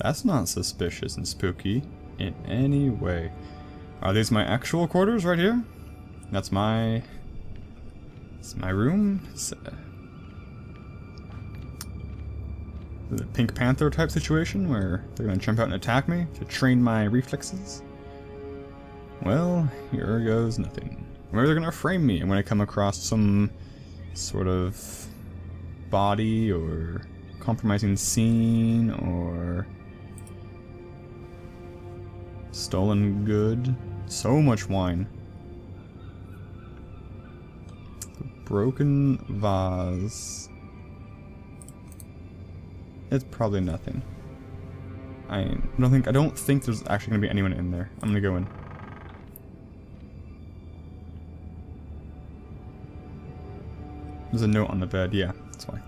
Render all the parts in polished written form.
That's not suspicious and spooky in any way. Are these my actual quarters right here? That's my... It's my room? It's the Pink Panther type situation where they're gonna jump out and attack me to train my reflexes? Well, here goes nothing. Maybe they're gonna frame me when I come across some sort of body or compromising scene or stolen good. So much wine. The broken vase. It's probably nothing. I don't think there's actually gonna be anyone in there. I'm gonna go in. There's a note on the bed, yeah, that's why.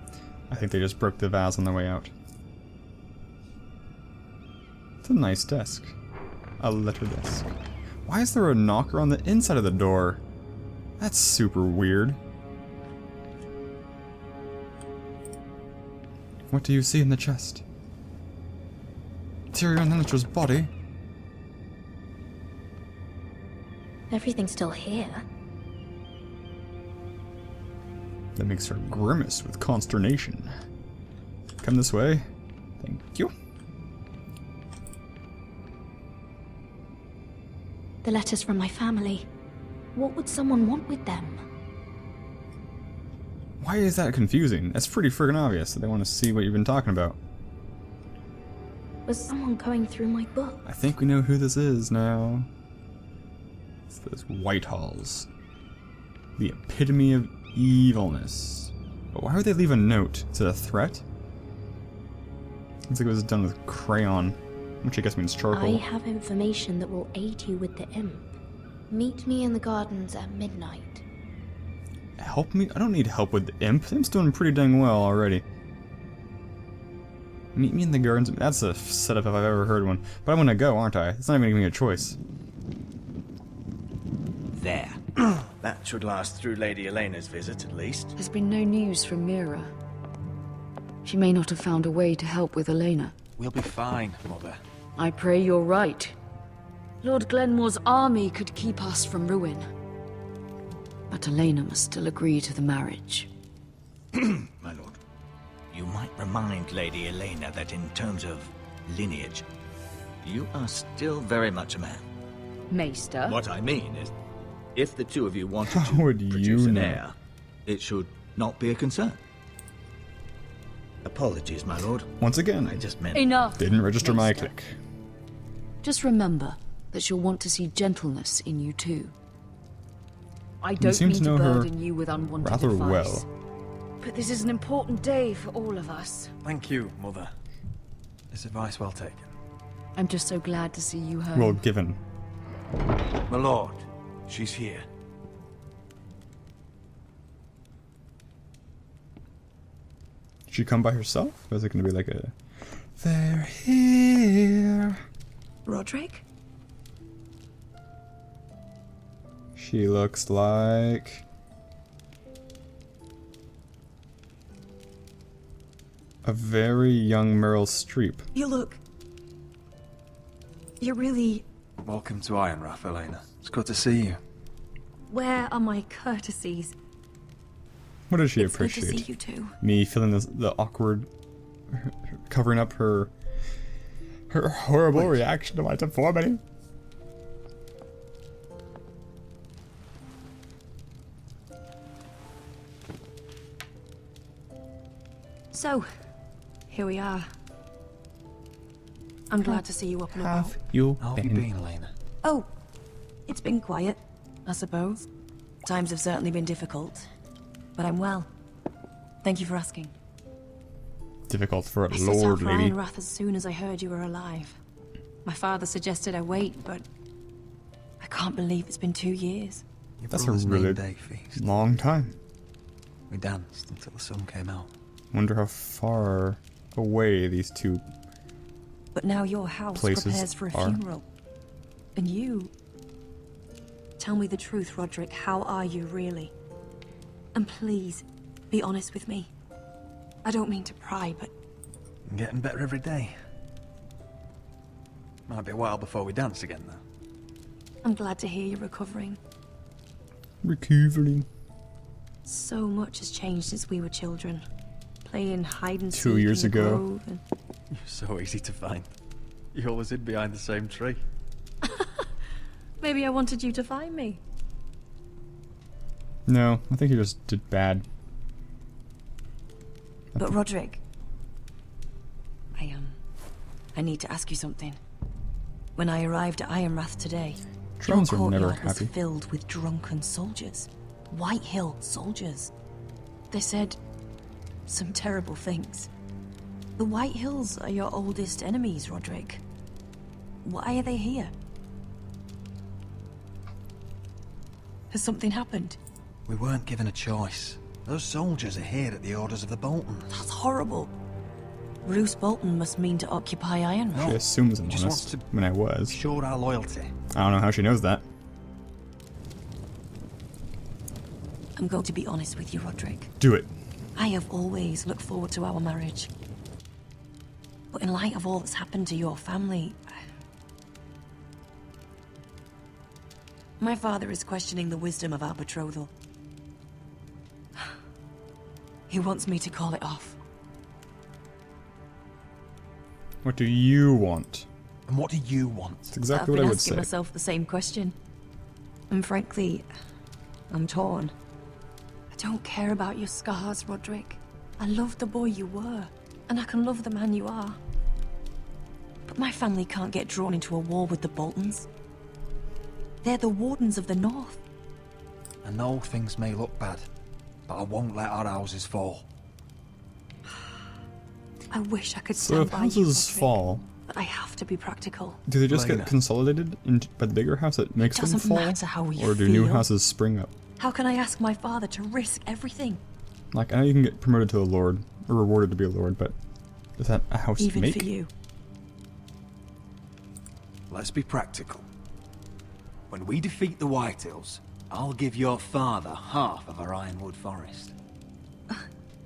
I think they just broke the vase on their way out. It's a nice desk. A letter desk. Why is there a knocker on the inside of the door? That's super weird. What do you see in the chest? Tyrion Lannister's body? Everything's still here. That makes her grimace with consternation. Come this way. Thank you. The letters from my family. What would someone want with them? Why is that confusing? That's pretty friggin' obvious that they want to see what you've been talking about. Was someone going through my book? I think we know who this is now. It's those Whitehalls. The epitome of evilness. But why would they leave a note? Is it a threat? Looks like it was done with crayon, which I guess means charcoal. I have information that will aid you with the imp. Meet me in the gardens at midnight. Help me? I don't need help with the imp. The imp's doing pretty dang well already. Meet me in the gardens. That's a setup if I've ever heard one. But I'm gonna go, aren't I? It's not even giving me a choice. There. That should last through Lady Elena's visit, at least. There's been no news from Mira. She may not have found a way to help with Elena. We'll be fine, Mother. I pray you're right. Lord Glenmore's army could keep us from ruin. But Elena must still agree to the marriage. My lord. You might remind Lady Elena that in terms of lineage, you are still very much a man. Maester? What I mean is, if the two of you wanted How to would produce you an know? heir, it should not be a concern. Apologies, my lord. Once again, I just meant... Enough! didn't register my Maester. click. Just remember that she'll want to see gentleness in you too. I don't seem mean to to know her burden you with unwanted rather advice. well. But this is an important day for all of us. Thank you, Mother. This advice well taken. I'm just so glad to see you home. Well given. My lord, she's here. Did she come by herself? Or is it gonna be like a... They're here. Roderick? She looks like... a very young Meryl Streep. You look... You're really... Welcome to Ironrath, Elena. It's good to see you. Where are my courtesies? What does she It's good to appreciate? see you too. Me feeling the awkward... covering up her horrible reaction to my deformity. So, here we are. I'm glad to see you up and about. Have you How have you been, Elena? Oh, it's been quiet, I suppose. Times have certainly been difficult, but I'm well. Thank you for asking. Difficult for a I set out lord, for lady. Ironrath as soon as I heard you were alive. My father suggested I wait, but I can't believe it's been 2 years. Your That's a brother's really name-day feast. long time. We danced until the sun came out. Wonder how far away these two... But now your house Places prepares for a are. funeral. And you... Tell me the truth, Roderick. How are you, really? And please, be honest with me. I don't mean to pry, but I'm getting better every day. Might be a while before we dance again, though. I'm glad to hear you're recovering. Recovering. So much has changed since we were children. Playing hide and seek 2 years in the ago. grove and... You're so easy to find. You always hid behind the same tree. Maybe I wanted you to find me. No, I think you just did bad. But Roderick, I need to ask you something. When I arrived at Ironrath today, Drones your are never courtyard was happy. filled with drunken soldiers. White Hill soldiers. They said some terrible things. The White Hills are your oldest enemies, Roderick. Why are they here? Has something happened? We weren't given a choice. Those soldiers are here at the orders of the Boltons. That's horrible. Roose Bolton must mean to occupy Ironrath. She assumes I'm Just honest wants to when I was. Showed our loyalty. I don't know how she knows that. I'm going to be honest with you, Roderick. Do it. I have always looked forward to our marriage. But in light of all that's happened to your family... My father is questioning the wisdom of our betrothal. He wants me to call it off. What do you want? And what do you want? That's I've exactly what been I would asking say. myself the same question. And frankly, I'm torn. I don't care about your scars, Roderick. I love the boy you were, and I can love the man you are. But my family can't get drawn into a war with the Boltons. They're the Wardens of the North. I know things may look bad, but I won't let our houses fall. I wish I could So stand if by you, houses Roderick, fall, but I have to be practical. do they just Lena. get consolidated by the bigger house that makes them doesn't fall? matter how you Or do new feel. houses spring up? How can I ask my father to risk everything? Like, I know you can get promoted to a lord, or rewarded to be a lord, but does that a house Even make? for you. Let's be practical. When we defeat the Whitehills, I'll give your father half of our Ironwood Forest.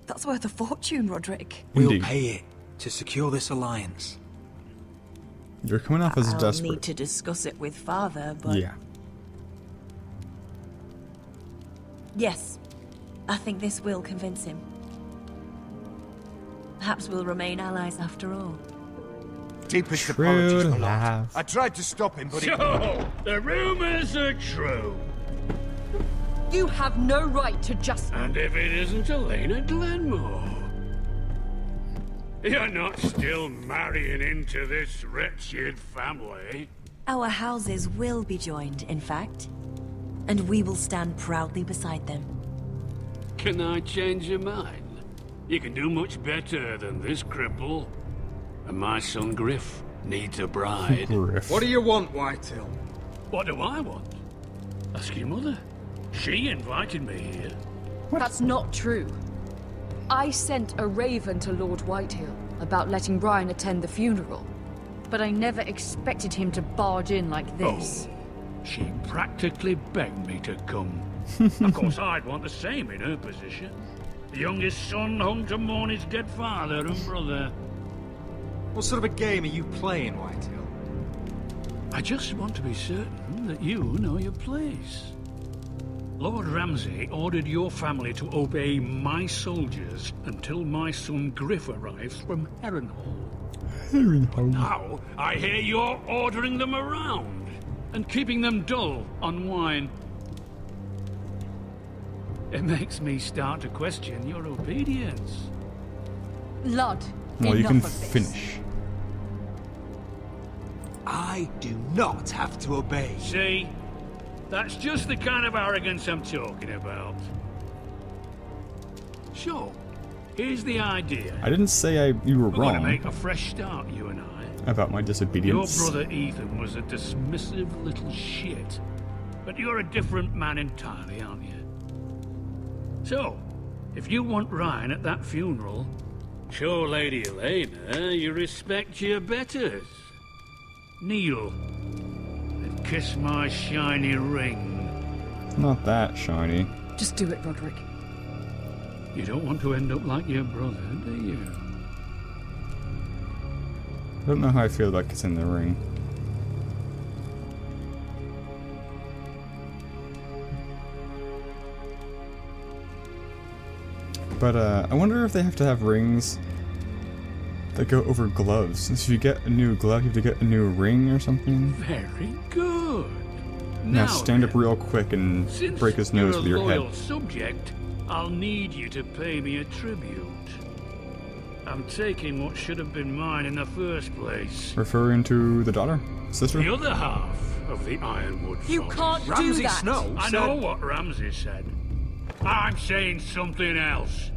That's worth a fortune, Roderick. Indeed. We'll pay it to secure this alliance. You're coming off as I'll desperate. need to discuss it with father, but... Yeah. Yes, I think this will convince him. Perhaps we'll remain allies after all. Deepest True apologies, my lord. love. I tried to stop him, but he... So, the rumors are true. You have no right to just... And if it isn't Elena Glenmore? You're not still marrying into this wretched family. Our houses will be joined, in fact. And we will stand proudly beside them. Can I change your mind? You can do much better than this cripple. And my son Griff needs a bride. Griff. What do you want, Whitehill? What do I want? Ask your mother. She invited me here. That's not true. I sent a raven to Lord Whitehill about letting Brian attend the funeral. But I never expected him to barge in like this. Oh, she practically begged me to come. Of course, I'd want the same in her position. The youngest son home to mourn his dead father and brother. What sort of a game are you playing, Whitehill? I just want to be certain that you know your place. Lord Ramsay ordered your family to obey my soldiers until my son Griff arrives from Harrenhal. Now, I hear you're ordering them around and keeping them dull on wine. It makes me start to question your obedience. Lud, Well, you enough can of this. finish. I do not have to obey. See? That's just the kind of arrogance I'm talking about. So, here's the idea. I didn't say you were We're going to wrong make a fresh start, you and I. about my Your disobedience. brother Ethan was a dismissive little shit. But you're a different man entirely, aren't you? So, if you want Ryan at that funeral, show Lady Elena you respect your betters. Kneel and kiss my shiny ring. It's not that shiny. Just do it, Roderick. You don't want to end up like your brother, do you? I don't know how I feel about kissing the ring. But I wonder if they have to have rings that go over gloves. Since if you get a new glove, you have to get a new ring or something. Very good. Now stand up then, real quick and since break his nose you're with your a loyal head. subject, I'll need you to pay me a tribute. I'm taking what should have been mine in the first place. Referring to the daughter? Sister? The other half of the Ironwood You Forest. can't do Ramsay that! Snow I know what Ramsay said. I'm saying something else.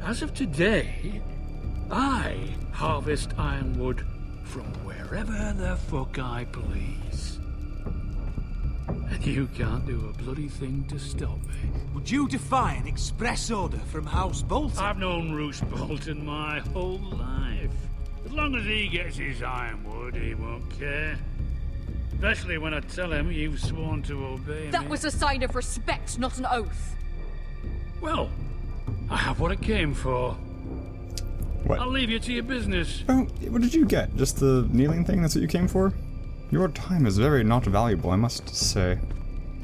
As of today, I harvest ironwood from wherever the fuck I please. And you can't do a bloody thing to stop me. Would you defy an express order from House Bolton? I've known Roose Bolton my whole life. As long as he gets his ironwood, he won't care. Especially when I tell him you've sworn to obey me. That was a sign of respect, not an oath. Well, I have what I came for. What? I'll leave you to your business. Oh, what did you get? Just the kneeling thing? That's what you came for? Your time is very not valuable, I must say.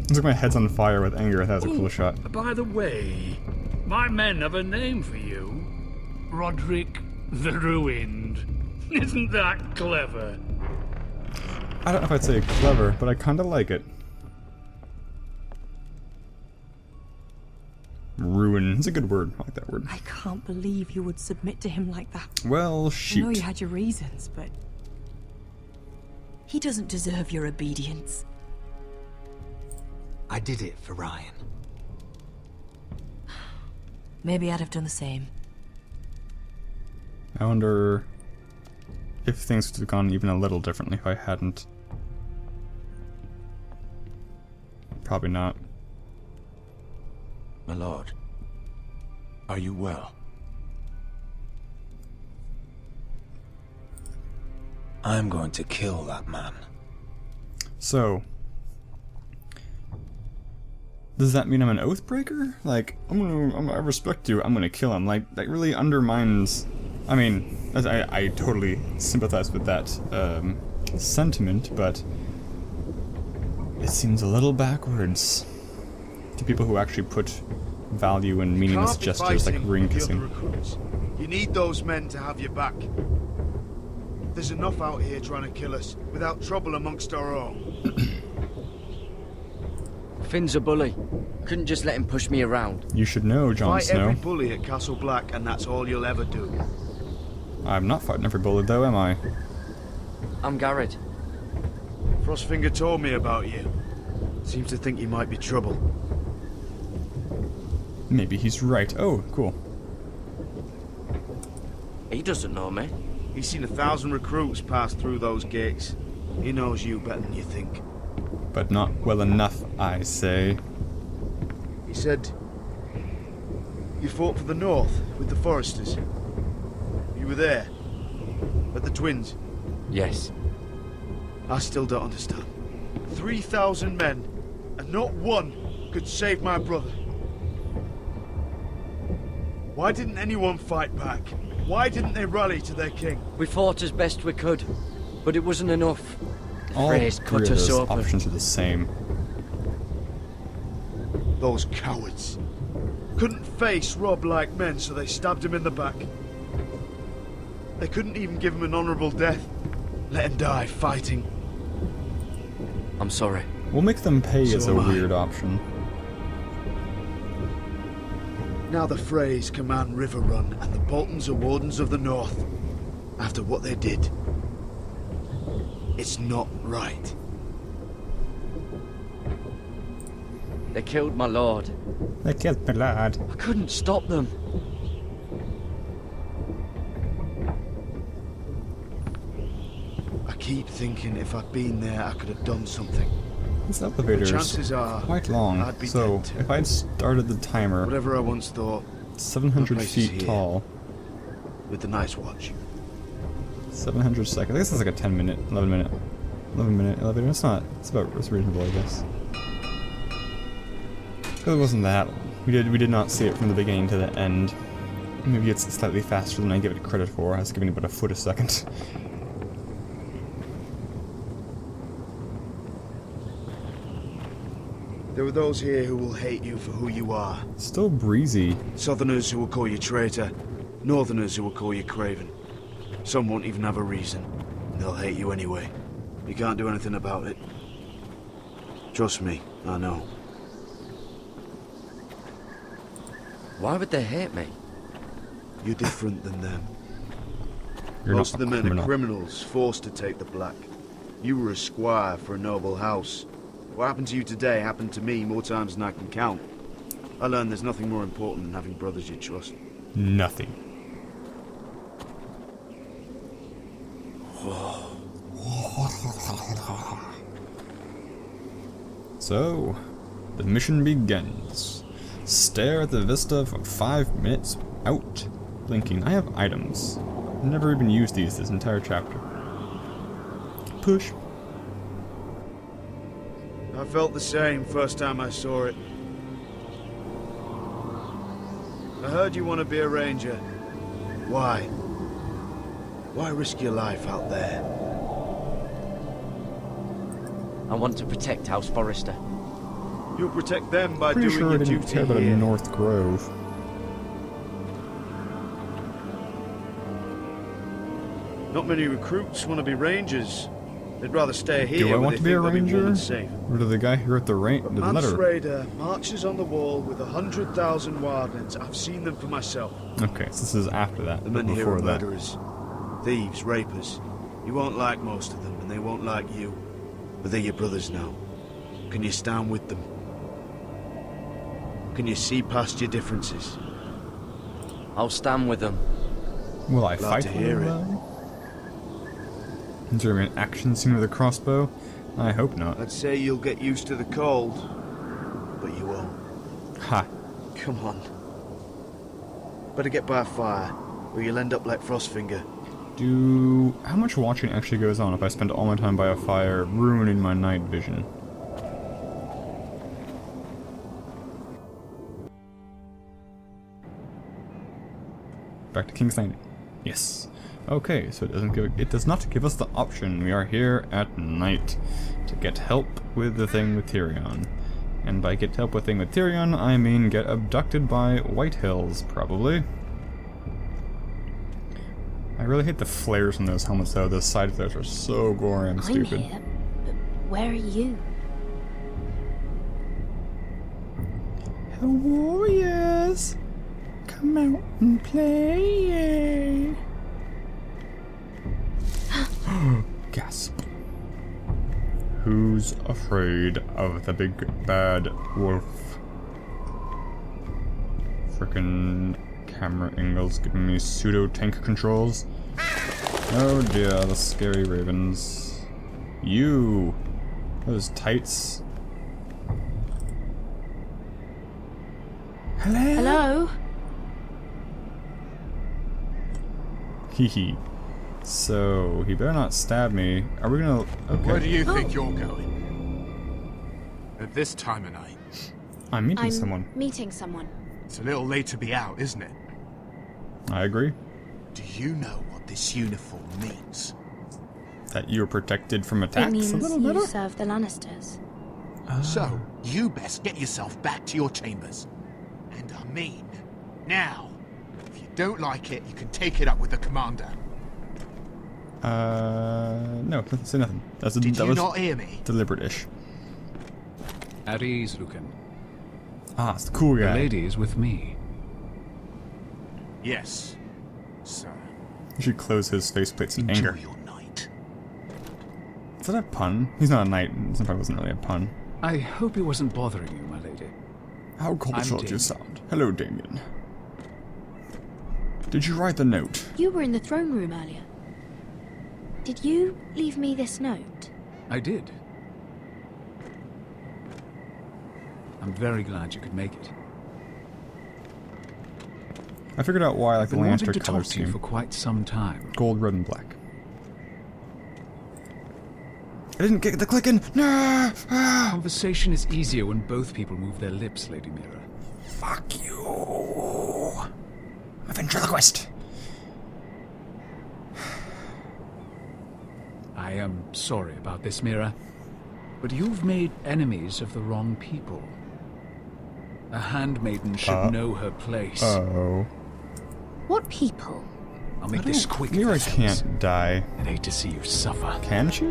Looks like my head's on fire with anger. That was a cool shot. By the way, my men have a name for you. Roderick the Ruined. Isn't that clever? I don't know if I'd say clever, but I kinda like it. Ruin. It's a good word. I like that word. I can't believe you would submit to him like that. Well, I know shoot. you had your reasons, but he doesn't deserve your obedience. I did it for Ryan. Maybe I'd have done the same. I wonder if things would have gone even a little differently if I hadn't. Probably not. My lord, are you well? I'm going to kill that man. So, does that mean I'm an oath breaker? Like, I respect you, I'm gonna kill him. Like, that really undermines. I mean, I totally sympathize with that sentiment, but it seems a little backwards to people who actually put value in meaningless gestures like ring kissing. You need those men to have your back. There's enough out here trying to kill us without trouble amongst our own. Finn's a bully. Couldn't just let him push me around. You should know, Jon Fight Snow. every bully at Castle Black, and that's all you'll ever do. I'm not fighting every bullet though, am I? I'm Garrett. Frostfinger told me about you. Seems to think you might be trouble. Maybe he's right. Oh, cool. He doesn't know me. He's seen 1,000 recruits pass through those gates. He knows you better than you think. But not well enough, I say. He said you fought for the North with the Foresters. You were there at the Twins. Yes. I still don't understand. 3,000 men, and not one could save my brother. Why didn't anyone fight back? Why didn't they rally to their king? We fought as best we could, but it wasn't enough. The All phrase three cut of us those open. options are the same. Those cowards. Couldn't face Rob like men, so they stabbed him in the back. They couldn't even give him an honorable death. Let him die fighting. I'm sorry. We'll make them pay So as a am I. weird option. Now the Freys command River Run, and the Boltons are Wardens of the North. After what they did. It's not right. They killed my lord. They killed my lad. I couldn't stop them. I keep thinking if I'd been there, I could have done something. This elevator Chances is are quite long, I'd be so dead too. if I'd started the timer, Whatever I once thought, 700 my place is feet here. tall, with the Night's Watch. 700 seconds. I guess that's like a 10 minute, 11 minute elevator. It's reasonable, I guess. Because it wasn't that long. We did not see it from the beginning to the end. Maybe it's slightly faster than I give it credit for. I was giving it about a foot a second. There are those here who will hate you for who you are. Still breezy. Southerners who will call you traitor. Northerners who will call you craven. Some won't even have a reason. And they'll hate you anyway. You can't do anything about it. Trust me, I know. Why would they hate me? You're different than them. You're Most not of the a men are criminal. criminals, forced to take the black. You were a squire for a noble house. What happened to you today happened to me more times than I can count. I learned there's nothing more important than having brothers you trust. Nothing. So, the mission begins. Stare at the vista for 5 minutes without blinking. I have items. I've never even used these this entire chapter. Push. I felt the same first time I saw it. I heard you want to be a ranger. Why? Why risk your life out there? I want to protect House Forrester. You'll protect them by Pretty doing sure I your didn't duty care about here. North Grove. Not many recruits want to be rangers. They'd rather stay here. Do I where want they to be a think they'll ranger? warm and safe. Or to the guy who wrote the But the Mance letter? Raider marches on the wall with 100,000 wildlings. I've seen them for myself. Okay, so this is after that, The but men here before are that. murderers, thieves, rapers. You won't like most of them, and they won't like you. But they're your brothers now. Can you stand with them? Can you see past your differences? I'll stand with them. Will I Glad fight to with hear him, it. though? Is there an action scene with a crossbow? I hope not. I'd say you'll get used to the cold, but you won't. Ha. Come on. Better get by a fire, or you'll end up like Frostfinger. How much watching actually goes on if I spend all my time by a fire, ruining my night vision? Back to King's Landing. Yes. Okay, so it does not give us the option. We are here at night to get help with the thing with Tyrion. And by get help with the thing with Tyrion, I mean get abducted by Whitehills, probably. I really hate the flares on those helmets though. Those side flares are so gory and stupid. I'm here, but where are you? Warriors, come out and play. Gasp. Who's afraid of the big bad wolf? Frickin' camera angles giving me pseudo tank controls. Oh dear, the scary ravens. You! Those tights. Hello? Hello? Hehe. So, he better not stab me. Are we gonna... Okay. Where do you think you're going? At this time of night? I'm meeting I'm someone. meeting someone. It's a little late to be out, isn't it? I agree. Do you know what this uniform means? That you're protected from attacks It means a little you better? serve the Lannisters. So, you best get yourself back to your chambers. And I mean, now. If you don't like it, you can take it up with the commander. No, say nothing. That Did you was not hear me? deliberate-ish. At ease, Lucan. Ah, it's the cool The guy. lady is with me. Yes, sir. You should close his faceplates in Enjoy anger. your night. Is that a pun? He's not a knight. It probably wasn't really a pun. I hope he wasn't bothering you, my lady. How cultural do you Damien. sound? Hello, Damien. Did you write the note? You were in the throne room earlier. Did you leave me this note? I did. I'm very glad you could make it. I figured out why I like I've the been wanting Lannister to color talk to you scheme. for quite some time. Gold, red, and black. I didn't get the clicking! No! Ah! Conversation is easier when both people move their lips, Lady Mira. Fuck you! I'm a ventriloquist! I am sorry about this, Mira. But you've made enemies of the wrong people. A handmaiden should know her place. Oh. What people? I'll make this quick. Mira can't die. I'd hate to see you suffer. Can she?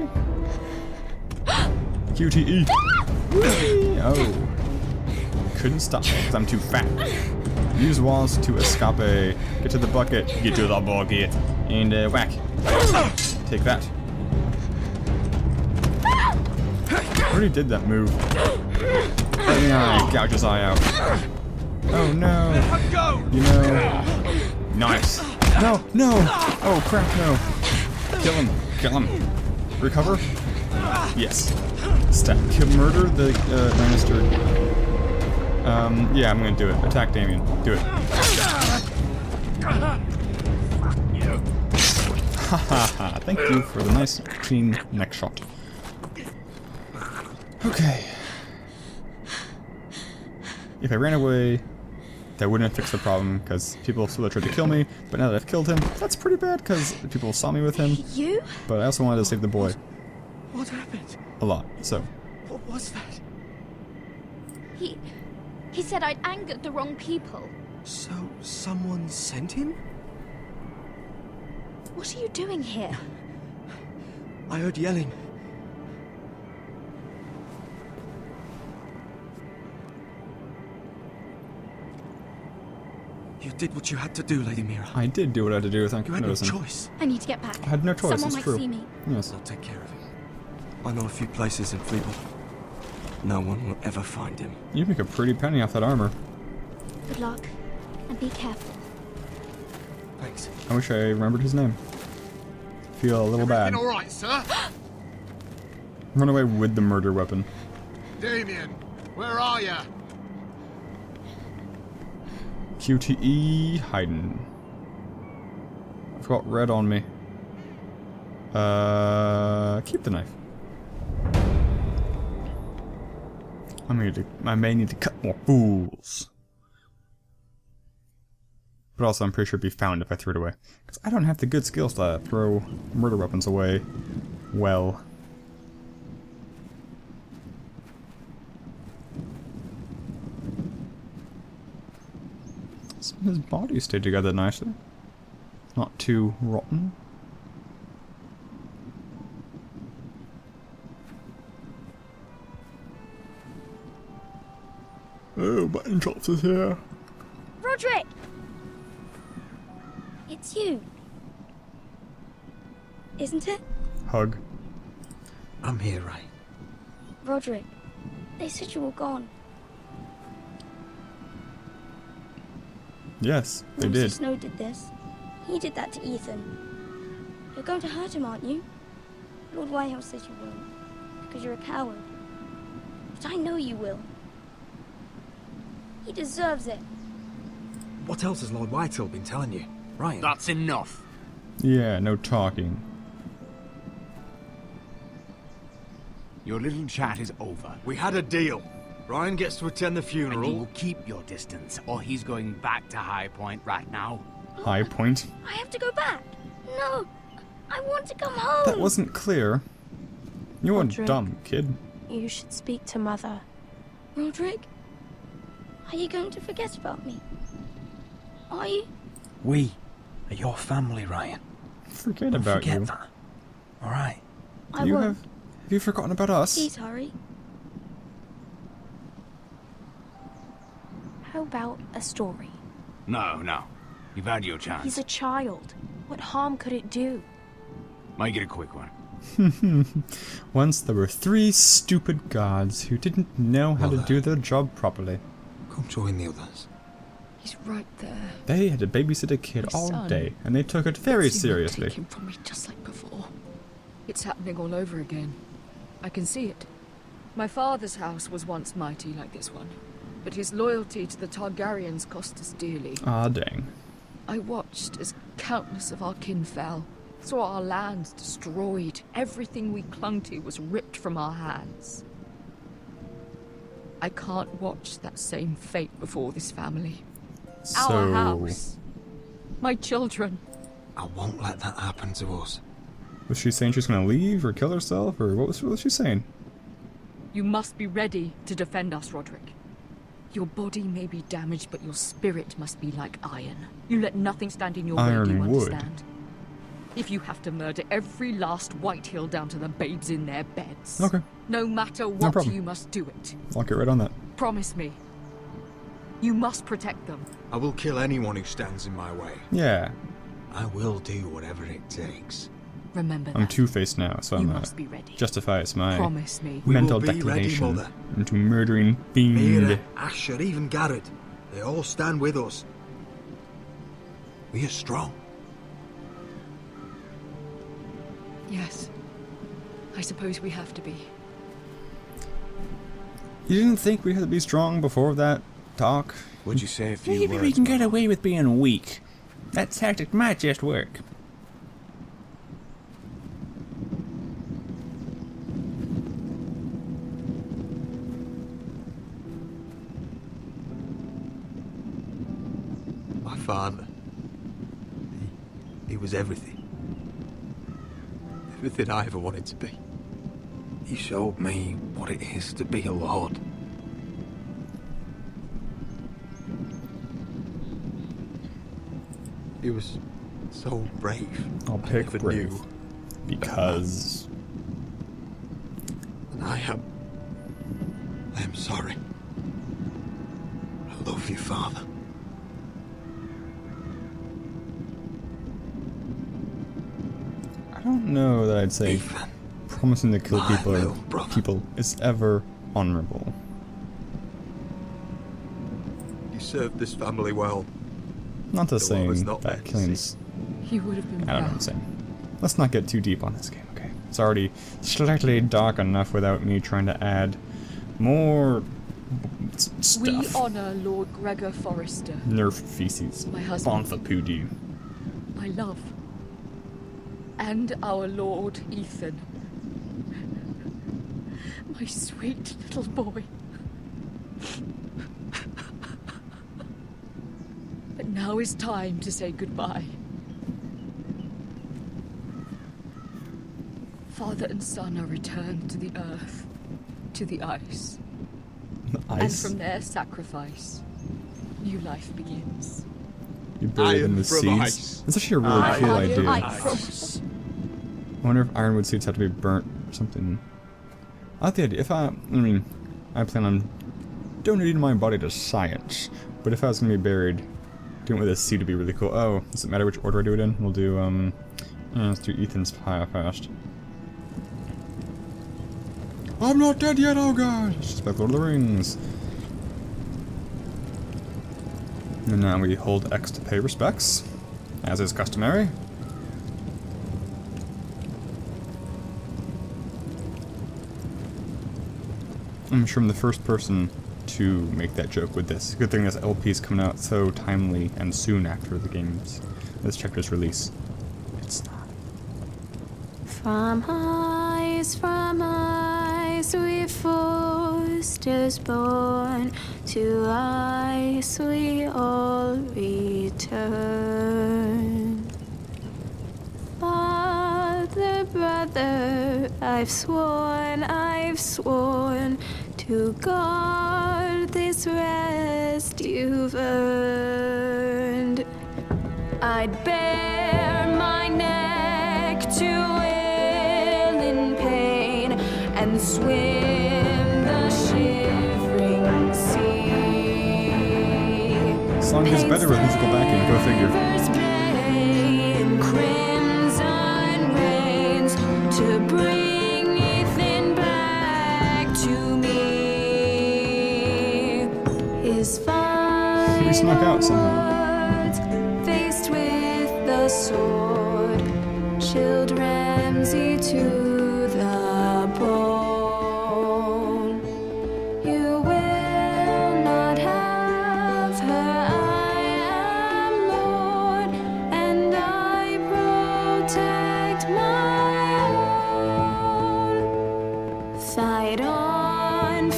QTE. Oh. Couldn't stop because I'm too fat. Use walls to escape. Get to the bucket. Get to the bucket. And whack. Take that. Already did that move. Gouge his eye out. Oh no. You know. Nice. No, no. Oh crap, no. Kill him. Kill him. Recover. Yes. Stab. Kill. Murder the Lannister. Yeah, I'm gonna do it. Attack Damien. Do it. Haha. Thank you for the nice, clean neck shot. Okay. If I ran away, that wouldn't have fixed the problem, because people still tried to kill me, but now that I've killed him, that's pretty bad, because people saw me with him. You? But I also wanted to save the boy. What happened? A lot, so. What was that? He said I'd angered the wrong people. So, someone sent him? What are you doing here? I heard yelling. You did what you had to do, Lady Mira. I did do what I had to do, thank you You for had no noticing. choice. I need to get back. I had no choice, Someone it's might true. see me. Yes. I'll take care of him. I know a few places in Fleeble. No one will ever find him. You make a pretty penny off that armor. Good luck, and be careful. Thanks. I wish I remembered his name. Feel a little bad. All right, sir. Run away with the murder weapon. Damien, where are you? QTE hiding. I've got red on me. Keep the knife. I may need to cut more fools. But also, I'm pretty sure it'd be found if I threw it away. Because I don't have the good skills to throw murder weapons away well. Some of his body stayed together nicely. Not too rotten. Oh, Button Chops is here. Roderick! It's you. Isn't it? Hug. I'm here, right? Roderick, they said you were gone. Yes, they Ramsay did. Snow did this. He did that to Ethan. You're going to hurt him, aren't you? Lord Whitehill says you won't, because you're a coward. But I know you will. He deserves it. What else has Lord Whitehill been telling you? Ryan? That's enough. Yeah, no talking. Your little chat is over. We had a deal. Ryan gets to attend the And funeral. you will keep your distance, or he's going back to High Point right now. High Point? I have to go back. No, I want to come home. That wasn't clear. You weren't Roderick. dumb, kid. You should speak to Mother. Roderick, are you going to forget about me? Are you? We are your family, Ryan. Forget Don't about forget you. that. All right. I You won't. have you forgotten about us? Please hurry. How about a story? No, no. You've had your chance. He's a child. What harm could it do? Make it a quick one. Once there were 3 stupid gods who didn't know how to do their job properly. Come join the others. He's right there. They had to babysit a kid My all son. day, and they took it very He won't seriously. Take him from me just like before. It's happening all over again. I can see it. My father's house was once mighty like this one, but his loyalty to the Targaryens cost us dearly. Ah, dang. I watched as countless of our kin fell, saw our lands destroyed, everything we clung to was ripped from our hands. I can't watch that same fate before this family. Our house. My children. I won't let that happen to us. Was she saying she's gonna leave or kill herself, or what was she saying? You must be ready to defend us, Roderick. Your body may be damaged, but your spirit must be like iron. You let nothing stand in your way, do you understand? If you have to murder every last Whitehill down to the babes in their beds. Okay. No matter No what, problem. you must do it. I'll get right on that. Promise me. You must protect them. I will kill anyone who stands in my way. Yeah. I will do whatever it takes. Remember that. I'm two-faced now, so You I'm must be ready. justifies my Promise me. mental We will be ready, declination Mother. into murdering fiend. Mira, Asher, even Garrett, they all stand with us. We are strong. Yes. I suppose we have to be. You didn't think we had to be strong before that talk? Would you say a few Maybe words? we can get away with being weak. That tactic might just work. My father, he was everything. Everything I ever wanted to be. He showed me what it is to be a lord. He was so brave. I'll I pick never brave. knew. Because... And I am sorry. I love you, Father. I don't know that I'd say promising to kill my people little brother. is ever honorable. You served this family well. Not to Though I was saying not that meant to killing's... He would have been I don't know what I'm proud. saying. Let's not get too deep on this game, okay? It's already slightly dark enough without me trying to add more stuff. We honor Lord Gregor Forrester, Nerf feces. my husband. Bonfapudu. my love, and our Lord Ethan. My sweet little boy. But now is time to say goodbye. Father and son are returned to the earth, to the ice. And Ice? from their sacrifice, new life begins. You bury them Iron with from seeds? ice. That's actually a really cool idea. Ice. I wonder if ironwood seeds have to be burnt or something. I like the idea. If I plan on donating my body to science, but if I was gonna be buried, doing it with a seed would be really cool. Oh, does it matter which order I do it in? We'll do let's do Ethan's pile first. I'm not dead yet, oh god! It's just like Lord of the Rings. And now we hold X to pay respects, as is customary. I'm sure I'm the first person to make that joke with this. Good thing this LP is coming out so timely and soon after this chapter's release. It's not. From ice we foresters born, to ice we all return. Father, brother, I've sworn to guard this rest you've earned. I'd bare my neck to wail in pain and swim the shivering sea. Song gets better with musical backing, go figure. In crimson rains to bring Ethan back to me. His fire We snuck out somehow. faced with the sword, chilled Ramsay to the bone. You will not have her, I am Lord, and I protect my own. Fight on,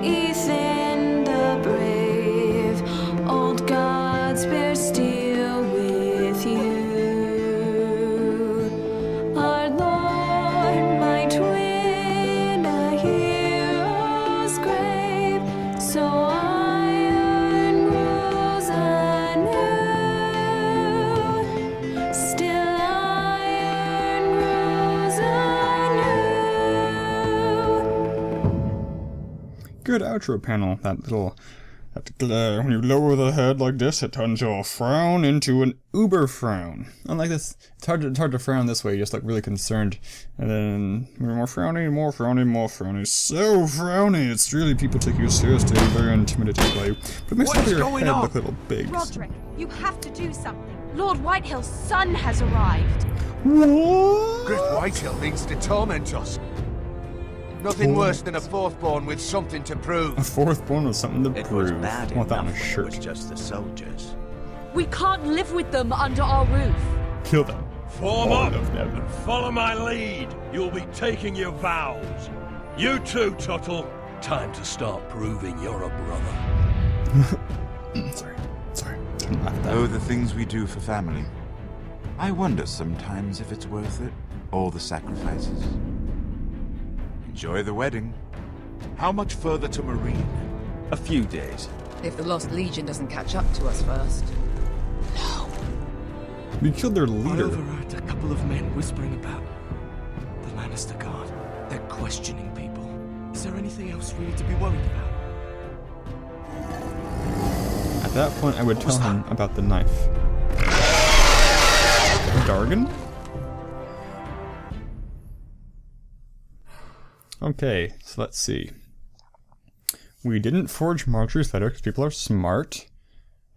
Ethan the brave. Old gods bear steel with you. Our Lord might win Good outro panel. That little... when you lower the head like this, it turns your frown into an uber frown. Unlike this, it's hard to frown this way. You just look really concerned, and then more frowny, more frowny, more frowny. So frowny. It's really people take you seriously, very intimidating by you. But it makes your head look little big. Roderick, you have to do something. Lord Whitehill's son has arrived. What? Griff Whitehill means to torment us. Nothing worse than a fourthborn with something to prove. A fourthborn with something to prove. It was bad I want that on a enough when shirt. it was just the soldiers. We can't live with them under our roof. Kill them. Form All up of them. and follow my lead. You'll be taking your vows. You too, Tuttle. Time to start proving you're a brother. Sorry. Didn't laugh at that. Oh, the things we do for family. I wonder sometimes if it's worth it. All the sacrifices. Enjoy the wedding. How much further to Marine? A few days. If the Lost Legion doesn't catch up to us first. We killed their leader. I overheard a couple of men whispering about the Lannister Guard. They're questioning people. Is there anything else we need to be worried about? At that point, I would tell him about the knife. Dargan? Okay, so let's see. We didn't forge Marjorie's letter because people are smart.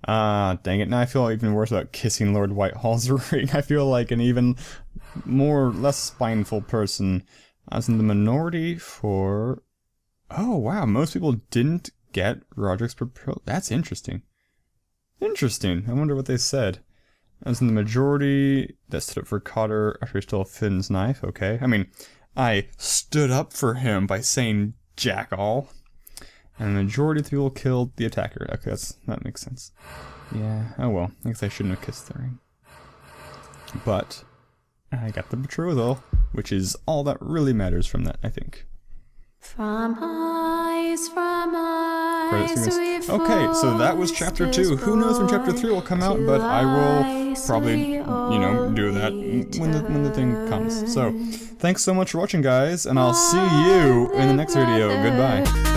Dang it, now I feel even worse about kissing Lord Whitehall's ring. I feel like an even less spineful person. I was in the minority for... Oh, wow, most people didn't get Roderick's proposal. That's interesting. Interesting. I wonder what they said. I was in the majority that stood up for Cotter after he stole Finn's knife. Okay, I mean... I stood up for him by saying jack all. And the majority of people killed the attacker. Okay, that makes sense. Yeah, oh well. I guess I shouldn't have kissed the ring. But I got the betrothal, which is all that really matters from that, I think. From eyes, okay, so that was chapter 2. Who knows when chapter 3 will come out, but I will probably, do that when the thing comes. So, thanks so much for watching, guys, and I'll see you in the next video. Goodbye.